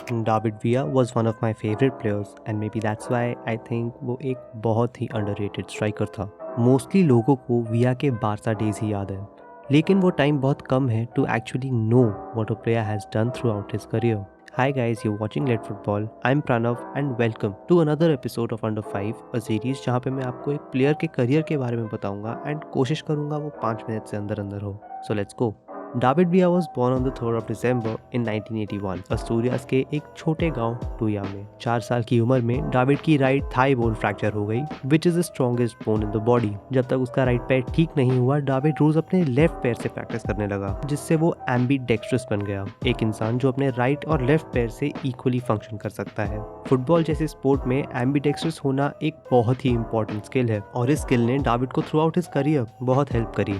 David Villa was one of my favorite players and maybe that's why I think वो एक बहुत ही underrated striker था। Mostly लोगों को विया के बारसा डेज ही याद है, लेकिन वो टाइम बहुत कम है to actually know what a player has done throughout his career. Hi guys, you're watching Let Football. I'm Pranav and welcome to another episode of Under 5, a series जहाँ पे मैं आपको एक प्लेयर के करियर के बारे में बताऊंगा एंड कोशिश करूंगा वो 5 मिनट से अंदर अंदर हो। So let's go. David Villa was born on the 3rd of December in 1981, Asturias के एक छोटे गांव टूया में। 4 साल की उम्र में डाविड की राइट थाई बोन फ्रैक्चर हो गई, which is the strongest bone in the body. जब तक उसका राइट पैर ठीक नहीं हुआ, डाविड रोज अपने लेफ्ट पैर से प्रैक्टिस करने लगा, जिससे वो एम्बीडेक्स्ट्रस बन गया, एक इंसान जो अपने राइट और लेफ्ट पैर से इक्वली फंक्शन कर सकता है। फुटबॉल जैसे स्पोर्ट में एम्बीडेक्स्ट्रस होना एक बहुत ही इंपॉर्टेंट स्किल है और इस स्किल ने डाविड को थ्रू आउट हिज करियर बहुत हेल्प करी।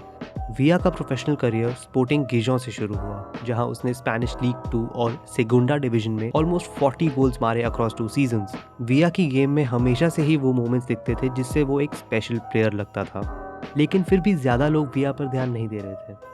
विया का प्रोफेशनल करियर स्पोर्टिंग गिजों से शुरू हुआ, जहां उसने स्पेनिश लीग 2 और सेगुंडा डिवीजन में ऑलमोस्ट 40 गोल्स मारे अक्रॉस 2 सीजन्स। विया की गेम में हमेशा से ही वो मोमेंट्स दिखते थे जिससे वो एक स्पेशल प्लेयर लगता था, लेकिन फिर भी ज्यादा लोग विया पर ध्यान नहीं दे रहे थे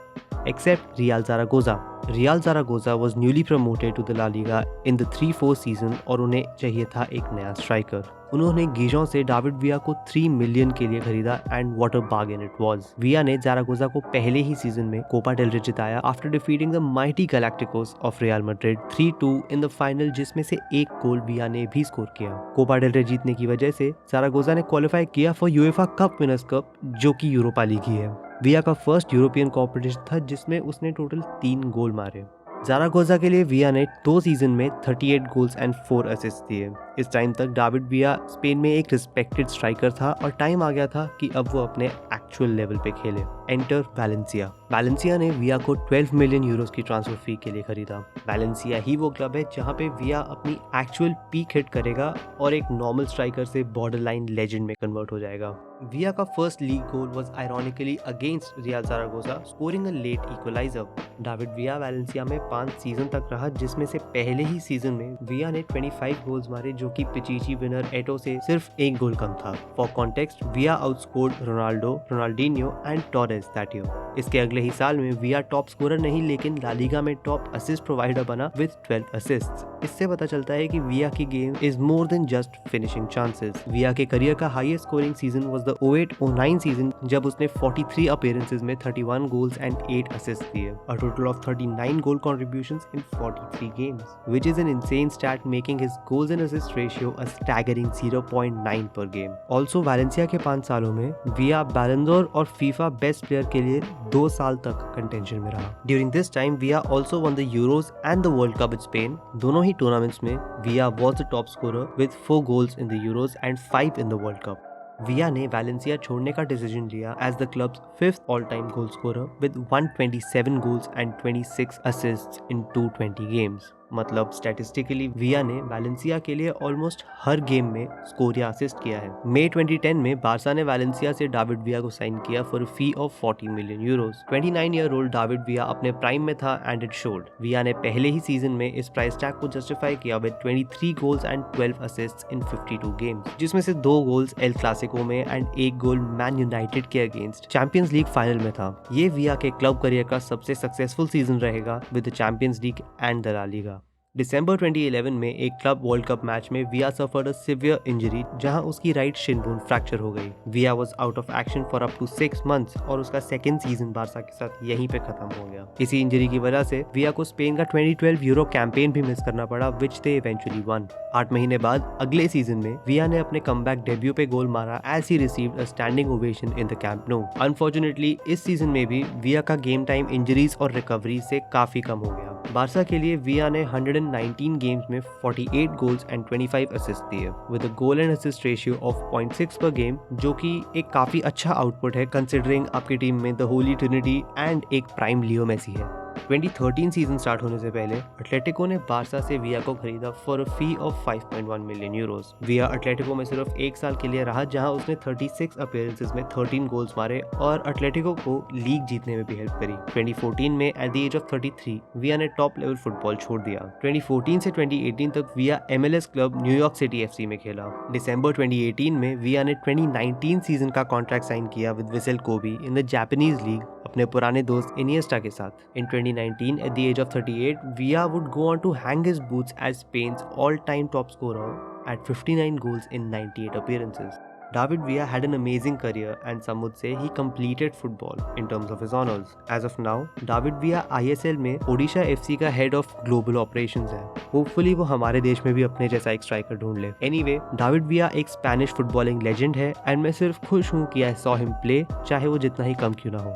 except Real Zaragoza. Real Zaragoza was newly promoted to the La Liga in the 3-4 season और उन्हें चाहिए था एक नया स्ट्राइकर। उन्होंने गिजों से डाविड विया को 3 मिलियन के लिए खरीदा and what a bargain it was. Villa ने ज़ारागोजा को पहले ही सीजन में कोपा डेल रे जिताया after defeating the mighty Galacticos of Real Madrid 3-2 in the final, जिसमें से एक गोल विया ने भी स्कोर किया। कोपा डेल रे जीतने की वजह से ज़ारागोजा ने क्वालिफाई किया for UEFA cup winners cup, जो कि यूरोपा लीग ही है। विया का फर्स्ट यूरोपियन कॉम्पिटिशन था जिसमें उसने टोटल 3 गोल मारे। ज़ारागोजा के लिए विया ने 2 सीजन में 38 गोल्स एंड 4 असिस्ट दिए। इस टाइम तक डाविड विया स्पेन में एक रिस्पेक्टेड स्ट्राइकर था और टाइम आ गया था कि अब वो अपने एक्चुअल लेवल पे खेले। Enter Valencia. वैलेंसिया ने विया को 12 मिलियन यूरोस की ट्रांसफर फी के लिए खरीदा। वैलेंसिया ही वो क्लब है जहां पे विया अपनी एक्चुअल पीक हिट करेगा और एक नॉर्मल स्ट्राइकर से बॉर्डरलाइन लेजेंड में कन्वर्ट हो जाएगा। विया का first league goal was ironically against Real Zaragoza, scoring a late equaliser. David Villa Valencia में 5 सीजन तक रहा, जिसमें से पहले ही सीजन में विया ने 25 गोल्स मारे, जो कि पिचिची विनर एटो से सिर्फ 1 गोल कम था। फॉर कॉन्टेक्स्ट, विया आउटस्कोर्ड Ronaldo, Ronaldinho and Torres that year. इसके अगले ही साल में विया टॉप स्कोरर नहीं लेकिन ला लीगा में टॉप असिस्ट प्रोवाइडर बना विद 12 असिस्ट्स। इससे पता चलता है कि विया की game is more than just finishing chances. विया के करियर का highest scoring season was the 08-09 season, जब उसने 43 अपीयरेंसेस में 31 गोल्स एंड 8 असिस्ट दिए, a total of 39 goal contributions in 43 games, which is an insane stat, making his goals and assist ratio a staggering 0.9 per game. Also, Valencia के 5 सालों में विया बैलन door और फीफा बेस्ट प्लेयर के लिए 2 साल तक कंटेंशन में रहा। During this time, Villa also won the Euros and the World Cup with Spain. दोनों ही टूर्नामेंट्स में विया was the top scorer with 4 goals in the Euros and 5 in the World Cup. विया ने वैलेंसिया छोड़ने का decision लिया as the club's 5th all time goal scorer with 127 goals and 26 assists in 220 games. मतलब statistically Villa ने Valencia के लिए almost हर गेम में स्कोर या असिस्ट किया है। मई 2010 में बारसा ने वैलेंसिया से डाविड विया को साइन किया for fee of 40 million Euros. 29 year old Dawid विया अपने प्राइम में था एंड इट शोड। विया ने पहले ही सीजन में इस प्राइस टैग को जस्टिफाई किया with 23 goals and 12 assists in 52 games, जिसमें से 2 गोल्स एल क्लासिको में एंड 1 गोल मैन यूनाइटेड के अगेंस्ट चैंपियंस लीग फाइनल में था। ये विया के क्लब करियर का सबसे सक्सेसफुल सीजन रहेगा with the Champions League and the La Liga. दिसंबर 2011 में एक क्लब वर्ल्ड कप मैच में विया सफर्ड अ सिवियर इंजरी, जहां उसकी राइट शिन बोन फ्रैक्चर हो गई। Villa was out of action for up to 6 months और उसका सेकंड सीजन बारसा के साथ यहीं पे खत्म हो गया। इसी इंजरी की वजह से विया को स्पेन का 2012 यूरो कैंपेन भी मिस करना पड़ा, विच दे इवेंचुअली वन। 8 महीने बाद अगले सीजन में विया ने अपने कमबैक डेब्यू पे गोल मारा as he received a standing ovation in the Camp Nou. Unfortunately इस सीजन में भी विया का गेम टाइम इंजरीज और रिकवरी से काफी कम हो गया। बारसा के लिए विया ने 119 गेम्स में 48 गोल्स एंड 25 असिस्ट दिए with a goal and assist ratio of 0.6 पर गेम, जो कि एक काफी अच्छा आउटपुट है कंसिडरिंग आपकी टीम में द होली ट्रिनिटी एंड एक प्राइम लियो मेसी है। 2013 सीजन स्टार्ट होने से पहले एटलेटिको ने बारसा से विया को खरीदा for a fee of 5.1 million Euros. विया एटलेटिको में सिर्फ 1 साल के लिए रहा, जहां उसने 36 अपीयरेंसेस में 13 गोल्स मारे और एटलेटिको को लीग जीतने में भी हेल्प करी। 2014 में एट द एज ऑफ 33 विया ने टॉप लेवल फुटबॉल छोड़ दिया। 2014 से 2018 तक विया MLS club New York city FC में खेला। दिसंबर 2018 में विया ने 2019 सीजन का कॉन्ट्रैक्ट साइन किया विद विसेल कोबी इन द जापानीज लीग, अपने पुराने दोस्त इनिएस्टा के साथ। In 2019 at the age of 38, Villa would go on to hang his boots as Spain's all time top scorer at 59 goals in 98 appearances. David Villa had an amazing career and some would say he completed football in terms of his honors. As of now, David Villa ISL में Odisha FC का head of global operations है। Hopefully वो हमारे देश में भी अपने जैसा एक स्ट्राइकर ढूंढ ले। Anyway, David Villa एक स्पेनिश फुटबॉलिंग लेजेंड है एंड मैं सिर्फ खुश हूँ कि I saw him play, चाहे वो जितना ही कम क्यों ना हो।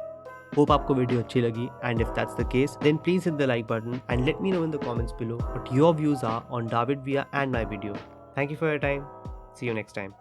Hope आपको वीडियो अच्छी लगी and if that's the case, then please hit the like button and let me know in the comments below what your views are on David Villa and my video. Thank you for your time. See you next time.